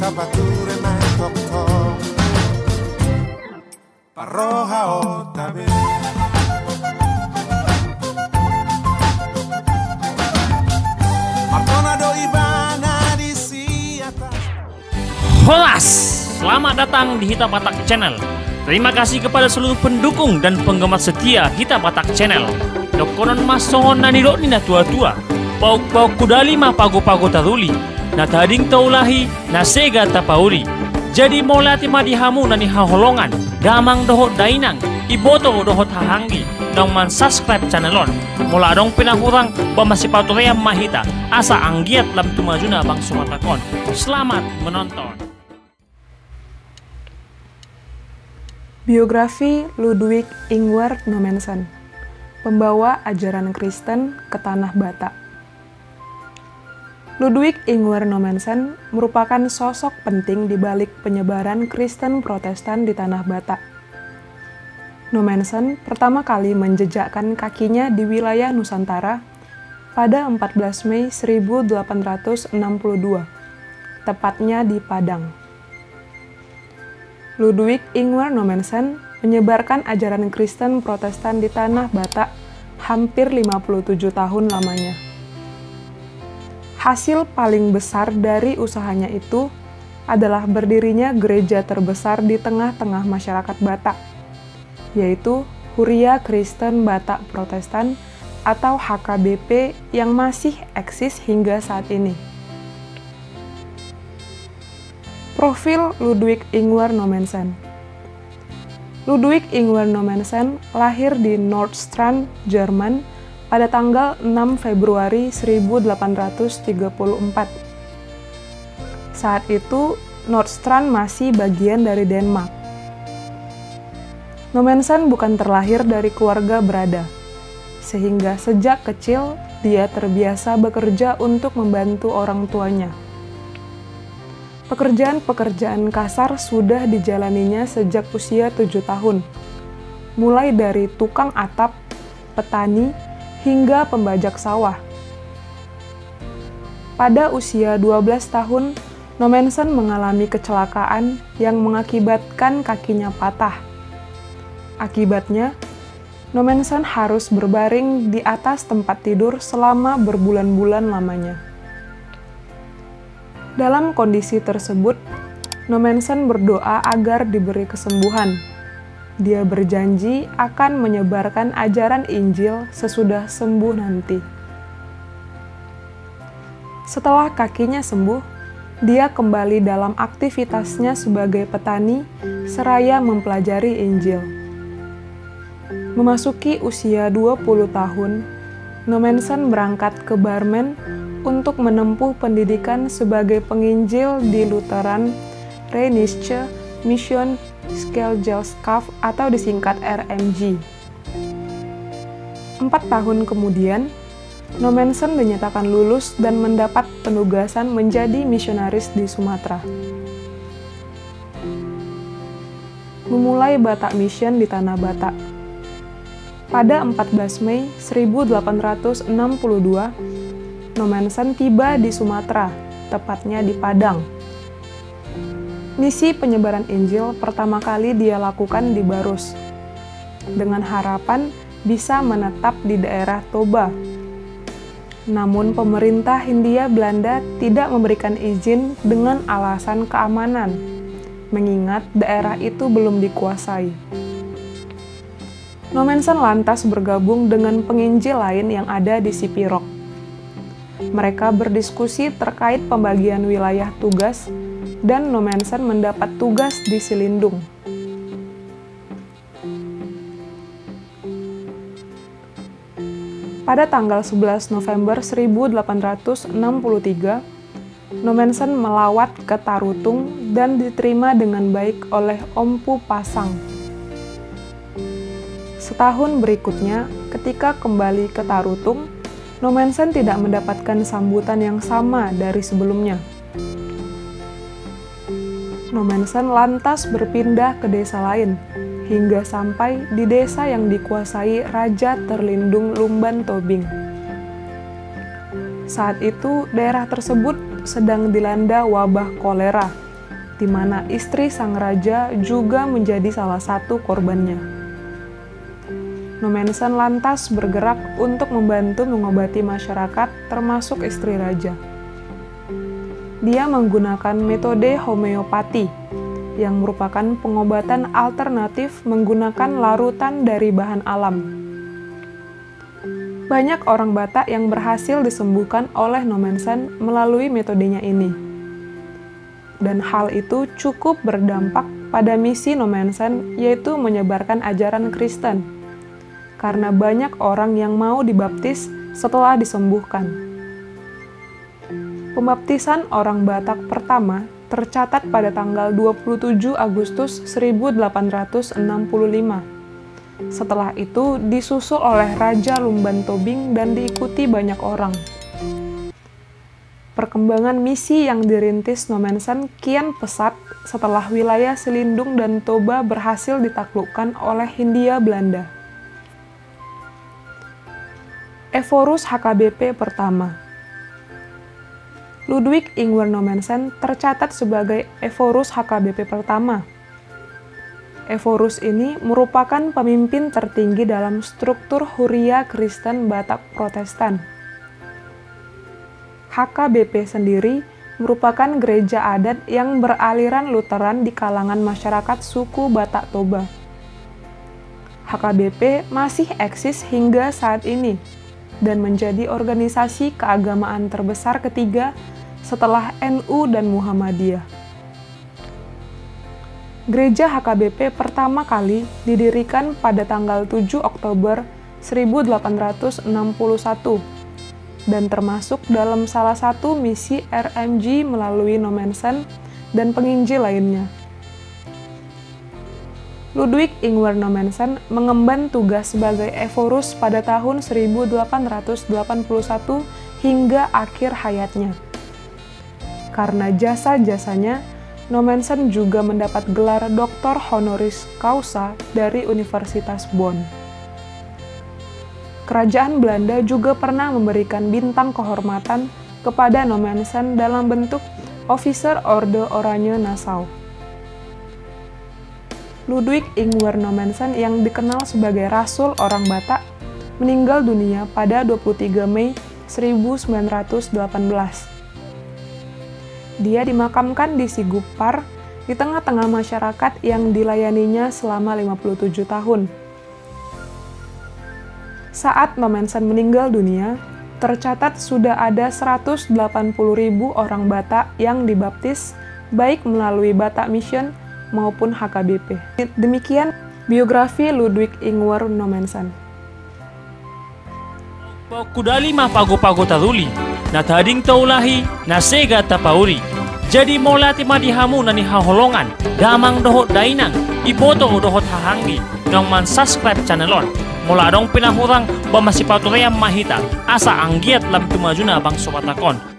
tapature mai tokto Parroja otabe Martona do Ibana di siata Holas, selamat datang di Hita Batak Channel. Terima kasih kepada seluruh pendukung dan penggemar setia Hita Batak Channel. Dokonon masongon nani ni na tua-tua. Pauk-pauk kudali ma pago-pago taruli. Na tading taulahi na sega tapauri. Jadi molati madihamu nani haholongan. Damang dohot dainang. Iboto dohot hahanggi. Dong man subscribe channelon. Mula dong pinahurang bamasipatuream mahita. Asa anggiat lam tumajuna bang sumatakon. Selamat menonton. Biografi Ludwig Ingwer Nommensen, pembawa ajaran Kristen ke Tanah Batak. Ludwig Ingwer Nommensen merupakan sosok penting di balik penyebaran Kristen Protestan di Tanah Batak. Nommensen pertama kali menjejakkan kakinya di wilayah Nusantara pada 14 Mei 1862, tepatnya di Padang. Ludwig Ingwer Nommensen menyebarkan ajaran Kristen Protestan di Tanah Batak hampir 57 tahun lamanya. Hasil paling besar dari usahanya itu adalah berdirinya gereja terbesar di tengah-tengah masyarakat Batak, yaitu Huria Kristen Batak Protestan atau HKBP yang masih eksis hingga saat ini. Profil Ludwig Ingwer Nommensen. Ludwig Ingwer Nommensen lahir di Nordstrand, Jerman pada tanggal 6 Februari 1834. Saat itu, Nordstrand masih bagian dari Denmark. Nommensen bukan terlahir dari keluarga berada, sehingga sejak kecil dia terbiasa bekerja untuk membantu orang tuanya. Pekerjaan-pekerjaan kasar sudah dijalaninya sejak usia 7 tahun, mulai dari tukang atap, petani, hingga pembajak sawah. Pada usia 12 tahun, Nommensen mengalami kecelakaan yang mengakibatkan kakinya patah. Akibatnya, Nommensen harus berbaring di atas tempat tidur selama berbulan-bulan lamanya. Dalam kondisi tersebut, Nommensen berdoa agar diberi kesembuhan. Dia berjanji akan menyebarkan ajaran Injil sesudah sembuh nanti. Setelah kakinya sembuh, dia kembali dalam aktivitasnya sebagai petani seraya mempelajari Injil. Memasuki usia 20 tahun, Nommensen berangkat ke Barmen untuk menempuh pendidikan sebagai penginjil di Lutheran Rheinische Mission Gesellschaft atau disingkat RMG. 4 tahun kemudian, Nommensen dinyatakan lulus dan mendapat penugasan menjadi misionaris di Sumatera. Memulai Batak Mission di Tanah Batak. Pada 14 Mei 1862, Nommensen tiba di Sumatera, tepatnya di Padang. Misi penyebaran Injil pertama kali dia lakukan di Barus, dengan harapan bisa menetap di daerah Toba. Namun pemerintah Hindia Belanda tidak memberikan izin dengan alasan keamanan, mengingat daerah itu belum dikuasai. Nommensen lantas bergabung dengan penginjil lain yang ada di Sipirok. Mereka berdiskusi terkait pembagian wilayah tugas, dan Nommensen mendapat tugas di Silindung. Pada tanggal 11 November 1863, Nommensen melawat ke Tarutung dan diterima dengan baik oleh Ompu Pasang. Setahun berikutnya, ketika kembali ke Tarutung, Nommensen tidak mendapatkan sambutan yang sama dari sebelumnya. Nommensen lantas berpindah ke desa lain, hingga sampai di desa yang dikuasai Raja Terlindung Lumban Tobing. Saat itu, daerah tersebut sedang dilanda wabah kolera di mana istri sang raja juga menjadi salah satu korbannya. Nommensen lantas bergerak untuk membantu mengobati masyarakat termasuk istri raja. Dia menggunakan metode homeopati yang merupakan pengobatan alternatif menggunakan larutan dari bahan alam. Banyak orang Batak yang berhasil disembuhkan oleh Nommensen melalui metodenya ini. Dan hal itu cukup berdampak pada misi Nommensen, yaitu menyebarkan ajaran Kristen. Karena banyak orang yang mau dibaptis setelah disembuhkan. Pembaptisan orang Batak pertama tercatat pada tanggal 27 Agustus 1865. Setelah itu disusul oleh Raja Lumban Tobing dan diikuti banyak orang. Perkembangan misi yang dirintis Nommensen kian pesat setelah wilayah Selindung dan Toba berhasil ditaklukkan oleh Hindia Belanda. Ephorus HKBP pertama. Ludwig Ingwer Nommensen tercatat sebagai Ephorus HKBP pertama. Ephorus ini merupakan pemimpin tertinggi dalam struktur Huria Kristen Batak Protestan. HKBP sendiri merupakan gereja adat yang beraliran Lutheran di kalangan masyarakat suku Batak Toba. HKBP masih eksis hingga saat ini dan menjadi organisasi keagamaan terbesar ketiga setelah NU dan Muhammadiyah. Gereja HKBP pertama kali didirikan pada tanggal 7 Oktober 1861 dan termasuk dalam salah satu misi RMG melalui Nommensen dan penginjil lainnya. Ludwig Ingwer Nommensen mengemban tugas sebagai Ephorus pada tahun 1881 hingga akhir hayatnya. Karena jasa-jasanya, Nommensen juga mendapat gelar Doktor Honoris Causa dari Universitas Bonn. Kerajaan Belanda juga pernah memberikan bintang kehormatan kepada Nommensen dalam bentuk Officer Orde Oranje Nassau. Ludwig Ingwer Nommensen yang dikenal sebagai Rasul orang Batak meninggal dunia pada 23 Mei 1918. Dia dimakamkan di Sigupar di tengah-tengah masyarakat yang dilayaninya selama 57 tahun. Saat Nommensen meninggal dunia, tercatat sudah ada 180.000 orang Batak yang dibaptis baik melalui Batak Mission maupun HKBP. Demikian biografi Ludwig Ingwer Nommensen. Kudali mah pago-pago taduli, na tading taulahi, na sega tapauri. Jadi molati madihamu nani haholongan, damang dohot dainang, iboto dohot hahanggi, dong man subscribe channelon. Mula dong pinahurang ba masipatuream mahita, asa anggiat lam tumajuna bang sobatakon.